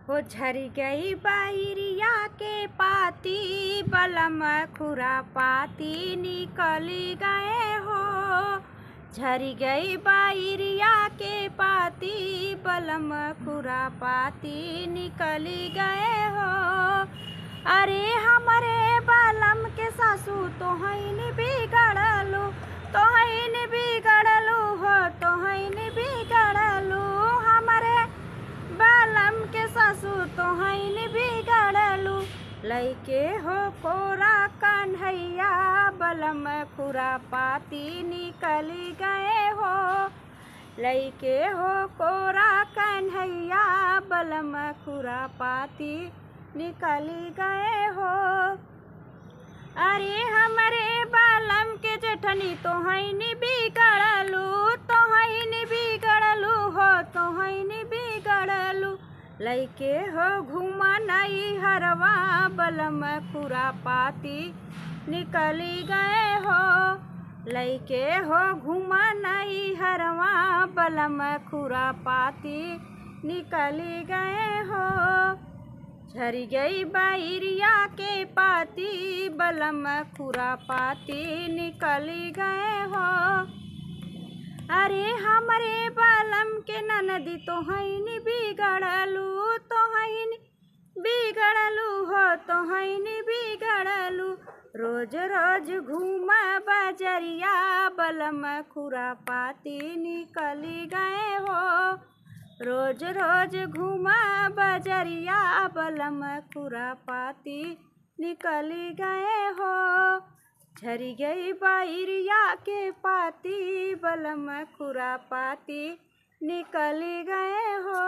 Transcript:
हो झरी गई बायरिया के पाती, बलम खुरापाती निकली गए हो। झरी गई बायरिया के पाती, बलम खुरापाती निकली गए हो। अरे हमारे बलम के सासू तोहन बिगड़लू, तोहन बिगड़लू हो, तोहन बिगड़लू। हमारे बलम के सासू तोहन बिगड़लू। लइके हो कोरा कन्हैया, बलम खुरापाती निकली गए हो। लइके हो कोरा कन्हैया, बलम खुरापाती निकली गए हो। अरे हमारे बलम के जेठनी तोहन बिगड़लू, तोहन बिगड़लू हो, तोहन बिगड़लू। लइके हो घुमा नई हरवा, बलम खुरापाती निकली गए हो। लइके हो घुमा नई हरवा, बलम खुरापाती निकली गए हो। झरी गई बायरिया के पाती, बलम खुरापाती निकली गए हो। अरे हमारे बलम के ननदी तोहन बिगड़लू, तोहन बिगड़लू हो, तोहन बिगड़लू। रोज रोज घूमा बजरिया, बलम खुरापाती निकली गए हो। रोज रोज घूमा बजरिया, बलम खुरापाती निकली गए हो। झरी गई बायरिया के पाती, बलम खुरापाती निकली गए हो।